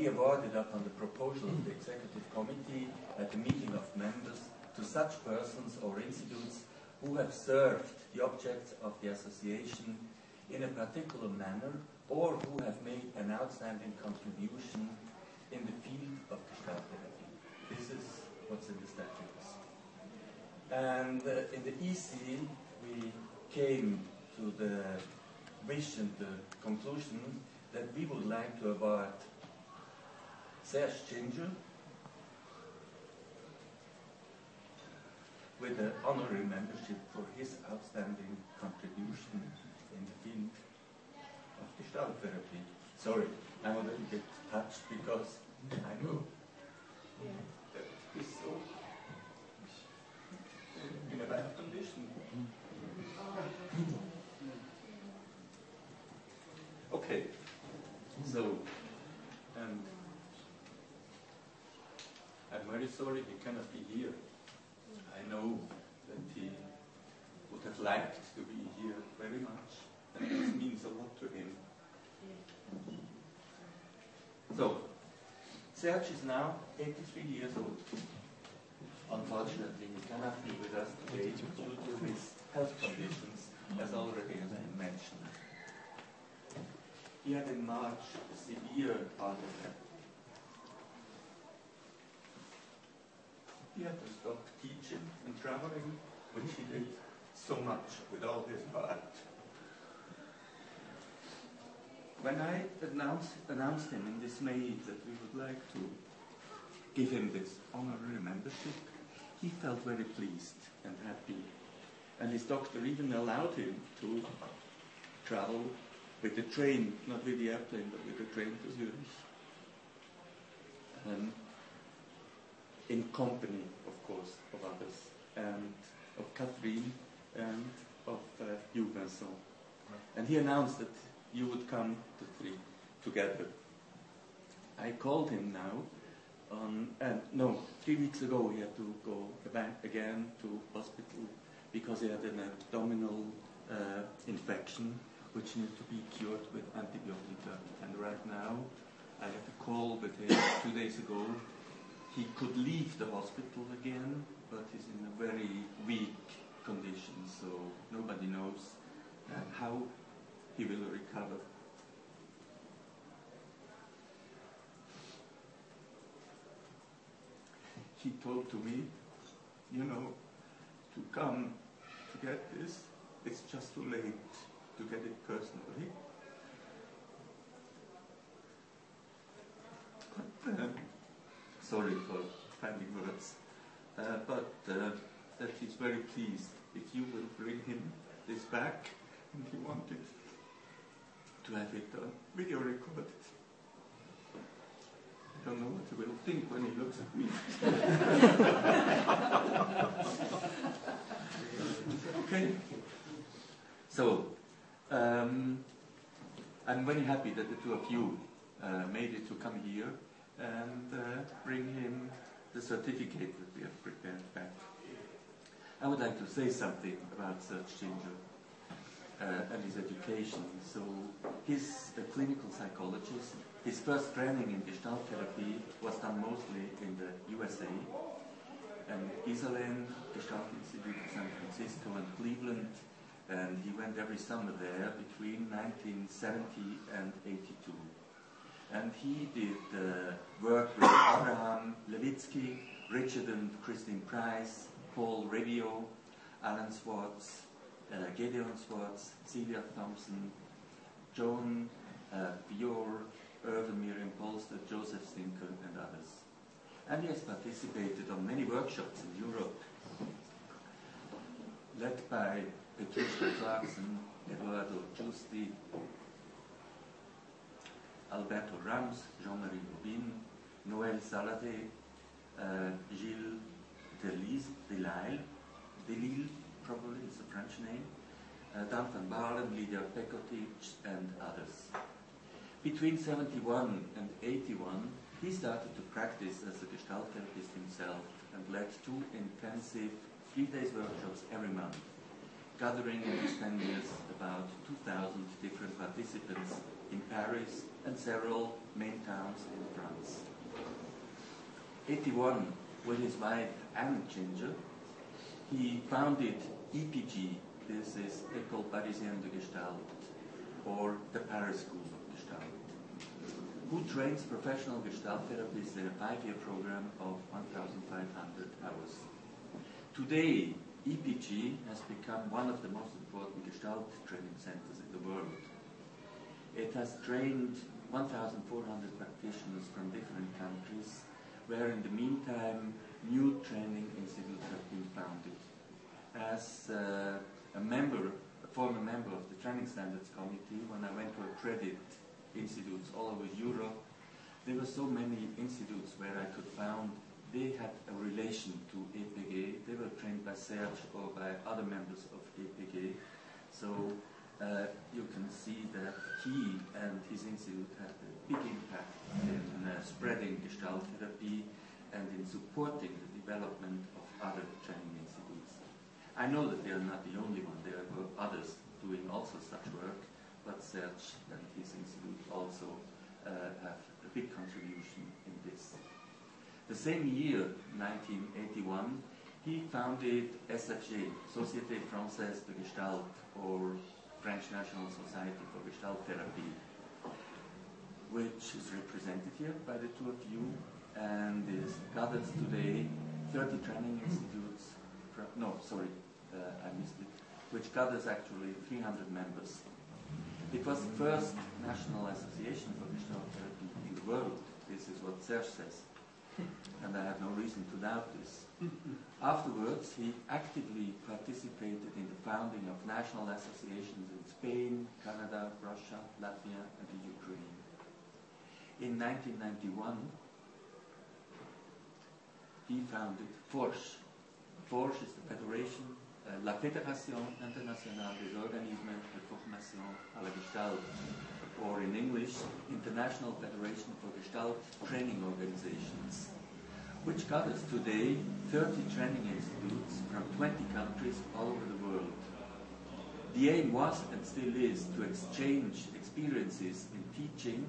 be awarded upon the proposal of the Executive Committee at the meeting of members to such persons or institutes who have served the objects of the association in a particular manner or who have made an outstanding contribution in the field of Gestalt therapy. This is what's in the statutes. And in the EC, we came to the wish and the conclusion that we would like to award Serge Ginger with an honorary membership for his outstanding contribution in the field of Gestalt therapy. Sorry, I'm a little bit touched because I know that he's so in a bad condition. Okay, so, and I'm very sorry he cannot be here. I know that he would have liked to be here very much, and this means a lot to him. So, Serge is now 83 years old. Unfortunately, he cannot be with us today due to his health conditions, as already has been mentioned. He had in March a severe heart attack. He had to stop teaching and traveling, which he did so much with all his heart. When I announced him in dismay that we would like to give him this honorary membership, he felt very pleased and happy. And his doctor even allowed him to travel with the train, not with the airplane, but with the train to Zurich. In company, of course, of others, and of Catherine and of you, Vincent. And he announced that you would come, the three, together. I called him now, 3 weeks ago he had to go back again to hospital because he had an abdominal infection which needed to be cured with antibiotica. And right now, I had a call with him 2 days ago. He could leave the hospital again, but he's in a very weak condition, so nobody knows how he will recover. He told to me, you know, to come to get this, it's just too late to get it personally. But, sorry for finding words, but that he's very pleased if you will bring him this back, and he wanted to have it video recorded. I don't know what he will think when he looks at me. Okay. So, I'm very happy that the two of you made it to come here and bring him the certificate that we have prepared back. I would like to say something about Serge Ginger and his education. So, he's a clinical psychologist. His first training in Gestalt therapy was done mostly in the USA, and Iserlohn, Gestalt Institute in San Francisco and Cleveland, and he went every summer there between 1970 and 82. And he did work with Abraham Levitsky, Richard and Christine Price, Paul Revio, Alan Swartz, Gideon Swartz, Sylvia Thompson, Joan Bior, Irvin Miriam Polster, Joseph Stinker, and others. And he has participated on many workshops in Europe, led by Patricia Clarkson, Eduardo Giusti, Alberto Rams, Jean-Marie Rubin, Noël Saladé, Gilles Delisle, probably is a French name, Dan van Baalen, Lydia Pekotic, and others. Between 71 and 81, he started to practice as a Gestalt therapist himself and led 2 intensive 3-day workshops every month, gathering in these 10 years about 2,000 different participants in Paris, and several main towns in France. 81, with his wife Anne Ginger, he founded EPG, this is École Parisienne de Gestalt, or the Paris School of Gestalt, who trains professional Gestalt therapists in a 5-year program of 1,500 hours. Today, EPG has become one of the most important Gestalt training centers in the world. It has trained 1,400 practitioners from different countries, where in the meantime new training institutes have been founded. As a former member of the Training Standards Committee, when I went to accredit institutes all over Europe, there were so many institutes where I could found they had a relation to EPG. They were trained by Serge or by other members of EPG. So you can see that he and his institute had a big impact in spreading Gestalt therapy and in supporting the development of other training institutes. I know that they are not the only one. There were others doing also such work, but Serge and his institute also have a big contribution in this. The same year, 1981, he founded SFG, Société Française de Gestalt, or French National Society for Gestalt Therapy, which is represented here by the two of you, and is gathers today 30 training institutes, I missed it, which gathers actually 300 members. It was the first national association for Gestalt therapy in the world. This is what Serge says, and I have no reason to doubt this. Afterwards, he actively participated in the founding of national associations in Spain, Canada, Russia, Latvia, and the Ukraine. In 1991, he founded FORGE. FORGE is the Federation, La Fédération Internationale des Organismes de Formation à la Gestalt, or in English, International Federation for Gestalt Training Organizations, which gathers today 30 training institutes from 20 countries all over the world. The aim was and still is to exchange experiences in teaching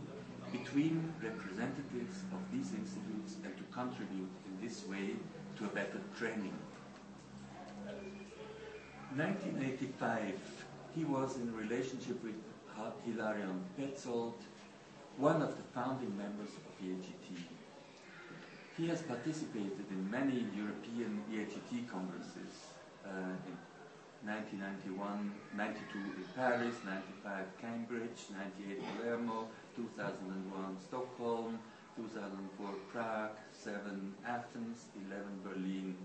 between representatives of these institutes and to contribute in this way to a better training. 1985, he was in relationship with Hilarion Petzold, one of the founding members of EAGT. He has participated in many European EAGT congresses, in 1991, 92 in Paris, 95 Cambridge, 98 Palermo, 2001 Stockholm, 2004 Prague, 7 Athens, 11 Berlin.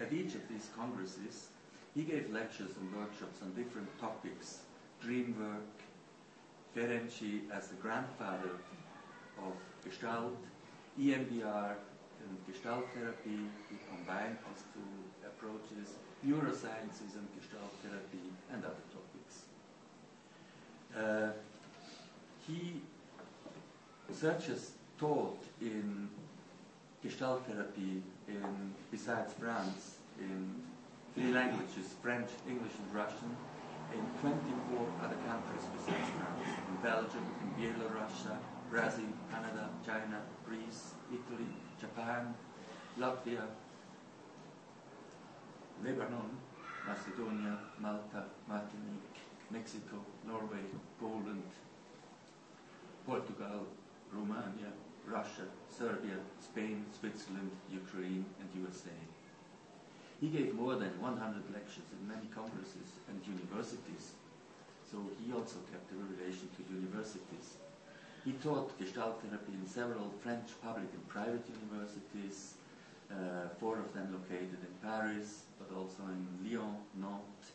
At each of these congresses, he gave lectures and workshops on different topics: dream work, Ferenczi as the grandfather of Gestalt, EMDR and Gestalt therapy. He combined these two approaches, neurosciences and Gestalt therapy, and other topics. Serge has taught in Gestalt therapy besides France, in 3 languages, French, English and Russian, in 24 other countries besides France, in Belgium, in Belarus, Brazil, Canada, China, Greece, Italy, Japan, Latvia, Lebanon, Macedonia, Malta, Martinique, Mexico, Norway, Poland, Portugal, Romania, Russia, Serbia, Spain, Switzerland, Ukraine, and USA. He gave more than 100 lectures in many congresses and universities, so he also kept a relation to universities. He taught Gestalt therapy in several French public and private universities, 4 of them located in Paris, but also in Lyon, Nantes,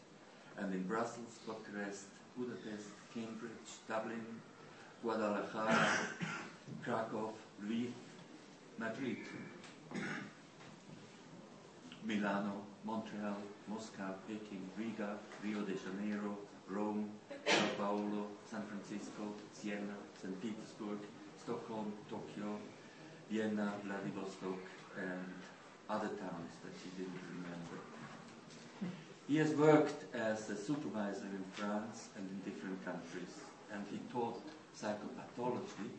and in Brussels, Bucharest, Budapest, Cambridge, Dublin, Guadalajara, Krakow, Lviv, Madrid, Milano, Montreal, Moscow, Peking, Riga, Rio de Janeiro, Rome, Sao Paulo, San Francisco, Siena, St. Petersburg, Stockholm, Tokyo, Vienna, Vladivostok, and other towns that he didn't remember. He has worked as a supervisor in France and in different countries, and he taught psychopathology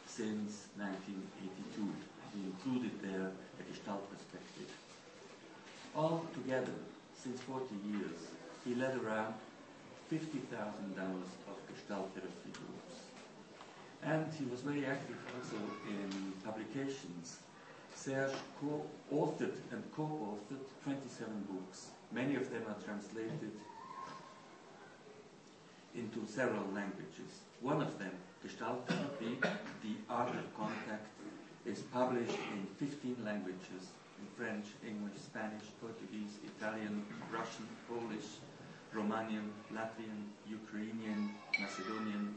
since 1982. He included there a Gestalt perspective. Altogether, since 40 years, he led around 50,000 hours of Gestalt therapy groups. And he was very active also in publications. Serge co-authored and co-authored 27 books. Many of them are translated into several languages. One of them, Gestalt Therapy, The Art of Contact, is published in 15 languages, in French, English, Spanish, Portuguese, Italian, Russian, Polish, Romanian, Latvian, Ukrainian, Macedonian,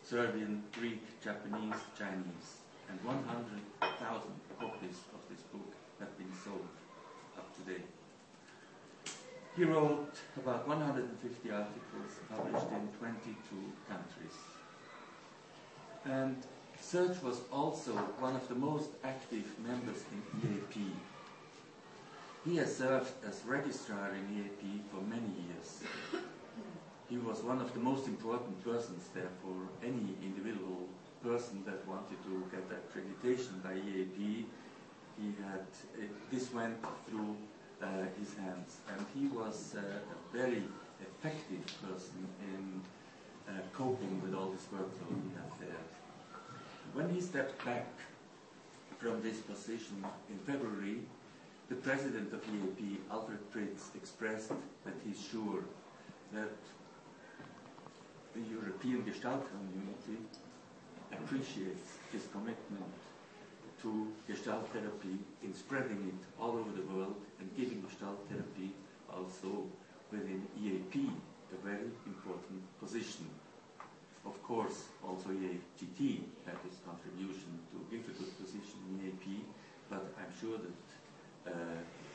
Serbian, Greek, Japanese, Chinese. And 100,000 copies of this book have been sold up to date. He wrote about 150 articles published in 22 countries. And Serge was also one of the most active members in EAP. He has served as registrar in EAP for many years. He was one of the most important persons there for any individual person that wanted to get accreditation by EAP. He had, this went through his hands, and he was a very effective person in coping with all this workload he had there. When he stepped back from this position in February, the president of EAP, Alfred Pritz, expressed that he's sure that the European Gestalt community appreciates his commitment to Gestalt therapy in spreading it all over the world and giving Gestalt therapy also within EAP a very important position. Of course, also EAGT had its contribution to give a good position in EAP, but I'm sure that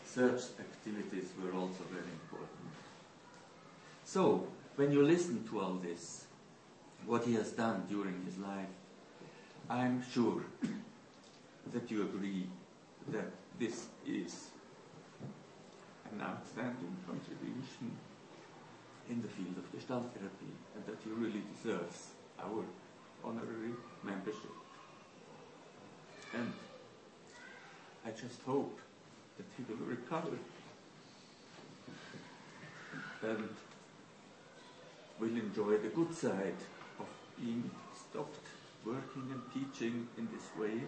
Serge's activities were also very important. So, when you listen to all this, what he has done during his life, I'm sure that you agree that this is an outstanding contribution in the field of Gestalt therapy, and that he really deserves our honorary membership. And I just hope that he will recover and will enjoy the good side of being stopped working and teaching in this way.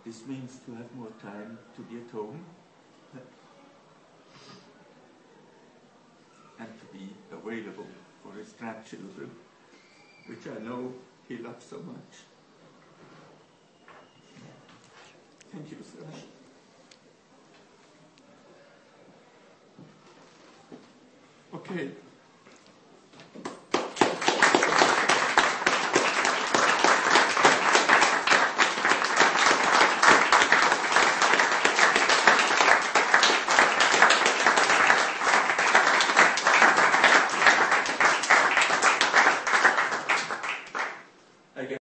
This means to have more time to be at home and to be available for his grandchildren, which I know he loves so much. Thank you, Serge. Okay.